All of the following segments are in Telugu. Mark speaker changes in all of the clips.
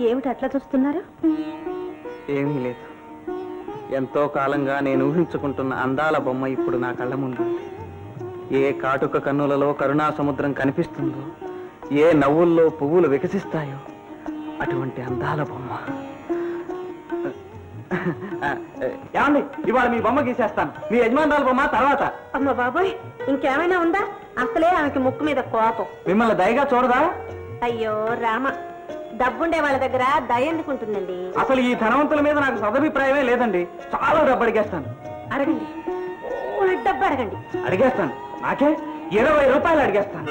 Speaker 1: ఏమిటి అట్లా చూస్తున్నారు?
Speaker 2: ఏమీ లేదు. ఎంతో కాలంగా నేను ఊహించుకుంటున్న అందాల బొమ్మ ఇప్పుడు నా కళ్ళ ముందు. ఏ కాటుక కన్నులలో కరుణా సముద్రం కనిపిస్తుందో, ఏ నవ్వుల్లో పువ్వులు వికసిస్తాయో అటువంటి అందాల బొమ్మ. ఏమండి, ఇవాళ మీ బొమ్మ గీసేస్తాను. మీ యజమానురాల బొమ్మ తర్వాత.
Speaker 1: అమ్మ బాబోయ్, ఇంకేమైనా ఉందా? అసలే ఆమెకి ముక్కు మీద కోపం.
Speaker 2: మిమ్మల్ని దయగా చూడదా?
Speaker 1: అయ్యో రామ, డబ్బుండే వాళ్ళ దగ్గర దయ ఎందుకుంటుందండి?
Speaker 2: అసలు ఈ ధనవంతుల మీద నాకు సదభిప్రాయమే లేదండి. చాలా డబ్బు అడిగేస్తాను.
Speaker 1: అడగండి, డబ్బు అడగండి.
Speaker 2: అడిగేస్తాను. నాకే 20 రూపాయలు అడిగేస్తాను.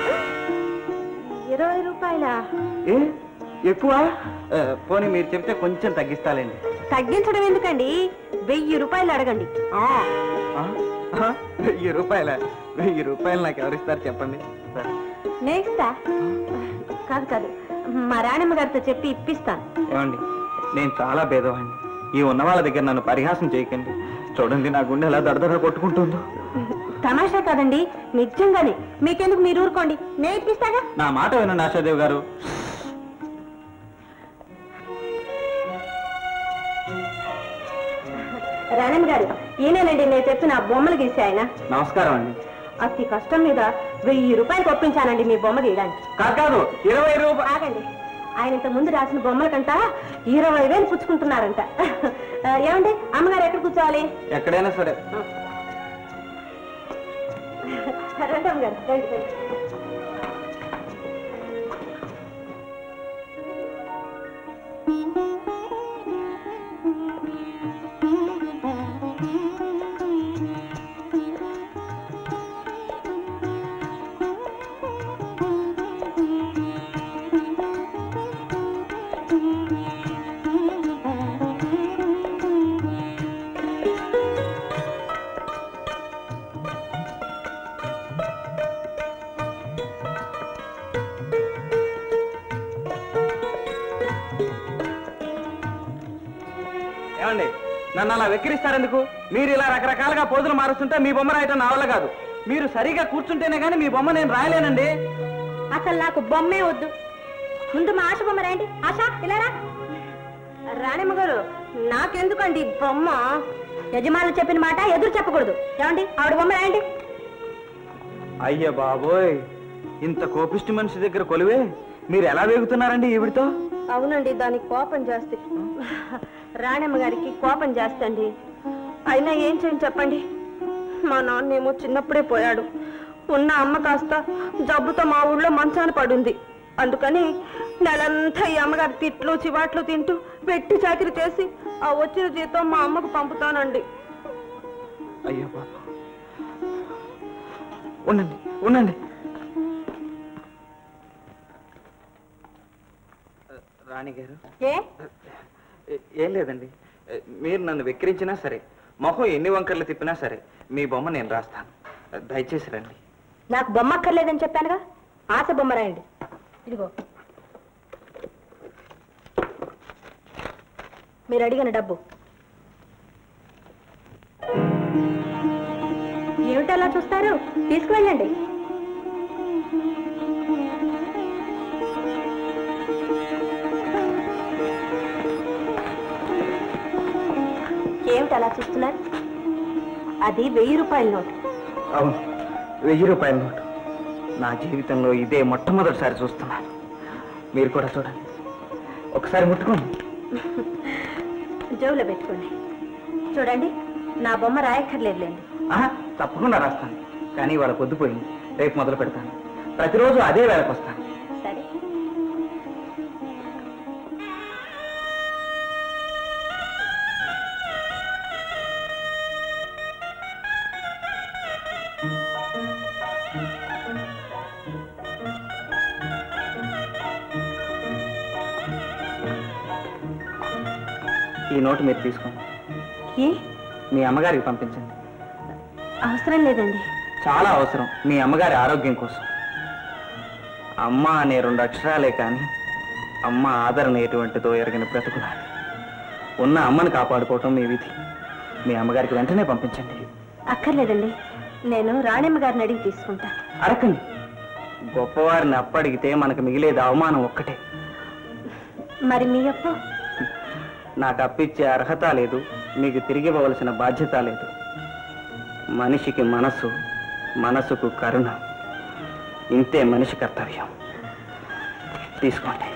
Speaker 1: 20 రూపాయలా?
Speaker 2: ఏ ఎక్కువ? పోనీ మీరు చెప్తే కొంచెం తగ్గిస్తాలేండి.
Speaker 1: తగ్గించడం ఎందుకండి? 1000 రూపాయలు అడగండి.
Speaker 2: 1000 రూపాయల? 1000 రూపాయలు నాకు ఎవరిస్తారు చెప్పండి.
Speaker 1: నేస్తా? కాదు కాదు, మా రాణమ్మ గారితో చెప్పి ఇప్పిస్తాను.
Speaker 2: ఏమండి, నేను చాలా భేదవాడిని. ఈ ఉన్న వాళ్ళ దగ్గర నన్ను పరిహాసం చేయకండి. చూడండి నా గుండె ఎలా దడదడ కొట్టుకుంటుందో.
Speaker 1: తమాషా కాదండి, నిజంగానే. మీకెందుకు, మీరు ఊరుకోండి, నేను ఇప్పిస్తాగా.
Speaker 2: నా మాట వినండి ఆశాదేవి గారు.
Speaker 1: రాణమ్మ గారు, ఈయనేనండి నేను చెప్పిన బొమ్మలు గీసి ఆయన.
Speaker 2: నమస్కారం అండి.
Speaker 1: అతి కష్టం మీద 1000 రూపాయలు ఒప్పించానండి మీ బొమ్మ గీయడానికి.
Speaker 2: కాదు, 20 రూపాయలు.
Speaker 1: ఆగండి, ఆయన ఇంత ముందు రాసిన బొమ్మల కంట 20,000 పుచ్చుకుంటున్నారంట. ఏమండి, అమ్మగారు ఎక్కడ కూర్చోవాలి?
Speaker 2: ఎక్కడైనా సరే.
Speaker 1: రండి అమ్మగారు, రండి రండి.
Speaker 2: ఏమండి, నన్ను అలా వెక్కిరిస్తారెందుకు? మీరు ఇలా రకరకాలుగా పోజులు మారుస్తుంటే మీ బొమ్మ రాయటం నా వల్ల కాదు. మీరు సరిగా కూర్చుంటేనే కానీ మీ బొమ్మ నేను రాయలేనండి.
Speaker 1: అసలు నాకు బొమ్మే వద్దు. ముందు మా ఆశ బొమ్మ రాయండి. ఆశ, ఇలా రా. రాణమ్మ గారు, నాకెందుకండి బొమ్మ? యజమానులు చెప్పిన మాట ఎదురు చెప్పకూడదు. ఏమండి, ఆవిడ బొమ్మ రాయండి.
Speaker 2: అయ్య బాబోయ్, ఇంత కోపిష్టి మనిషి దగ్గర కొలువే మీరు ఎలా వేగుతున్నారండి ఈవిడితో?
Speaker 1: అవునండి, దానికి కోపం జాస్తి. రాణమ్మ గారికి కోపం జాస్తి అండి. అయినా ఏం చేయని చెప్పండి. మా నాన్నేమో చిన్నప్పుడే పోయాడు. ఉన్న అమ్మ కాస్త జబ్బుతో మా ఊళ్ళో మంచాన పడుంది. అందుకని నెలంతా ఈ అమ్మగారి తిట్లు చివాట్లు తింటూ పెట్టి చాకిరి చేసి ఆ వచ్చిన జీతం మా అమ్మకు పంపుతానండి.
Speaker 2: అయ్యో బాబా, ఉండండి ఉండండి. రాణి గారు, ఏం లేదండి. మీరు నన్ను వెక్కిరించినా సరే, మొహం ఎన్ని వంకర్లు తిప్పినా సరే, మీ బొమ్మ నేను రాస్తాను. దయచేసి రండి.
Speaker 1: నాకు బొమ్మ అక్కర్లేదని చెప్పానుగా. ఆశ బొమ్మ రాయండి. ఇదిగో మీరు అడిగిన డబ్బు. ఏమిటలా చూస్తారు? తీసుకువెళ్ళండి. ఏమిటి అలా చూస్తున్నారు? అది 1000 రూపాయల నోటు.
Speaker 2: అవును, 1000 రూపాయల నోటు. నా జీవితంలో ఇదే మొట్టమొదటిసారి చూస్తున్నాను. మీరు కూడా చూడండి, ఒకసారి ముట్టుకోండి.
Speaker 1: జోబులో పెట్టుకోండి. చూడండి, నా బొమ్మ రాయక్కర్లేదులేండి.
Speaker 2: తప్పకుండా రాస్తాను. కానీ వాళ్ళ పొద్దుపోయింది. రేపు మొదలు పెడతాను. ప్రతిరోజు అదే వేళకు వస్తాను.
Speaker 1: సరే.
Speaker 2: ఈ నోటు మీరు తీసుకోండి. మీ అమ్మగారికి పంపించండి.
Speaker 1: అవసరం లేదండి.
Speaker 2: చాలా అవసరం, మీ అమ్మగారి ఆరోగ్యం కోసం. అమ్మ అనే 2 అక్షరాలే కానీ అమ్మ ఆదరణ ఎటువంటిదో ఎరగని బ్రతుకులాలి. ఉన్న అమ్మని కాపాడుకోవటం మీ విధి. మీ అమ్మగారికి వెంటనే పంపించండి.
Speaker 1: అక్కర్లేదండి, నేను రాణమ్మ గారిని అడిగి తీసుకుంటా.
Speaker 2: అరకండి. గొప్పవారిని అప్పడిగితే మనకు మిగిలేది అవమానం ఒక్కటే.
Speaker 1: మరి మీ అప్పు?
Speaker 2: నాకు అప్పిచ్చే అర్హత లేదు, మీకు తిరిగి ఇవ్వవలసిన బాధ్యత లేదు. మనిషికి మనసు, మనసుకు కరుణ, ఇంతే మనిషి కర్తవ్యం. తీసుకోండి.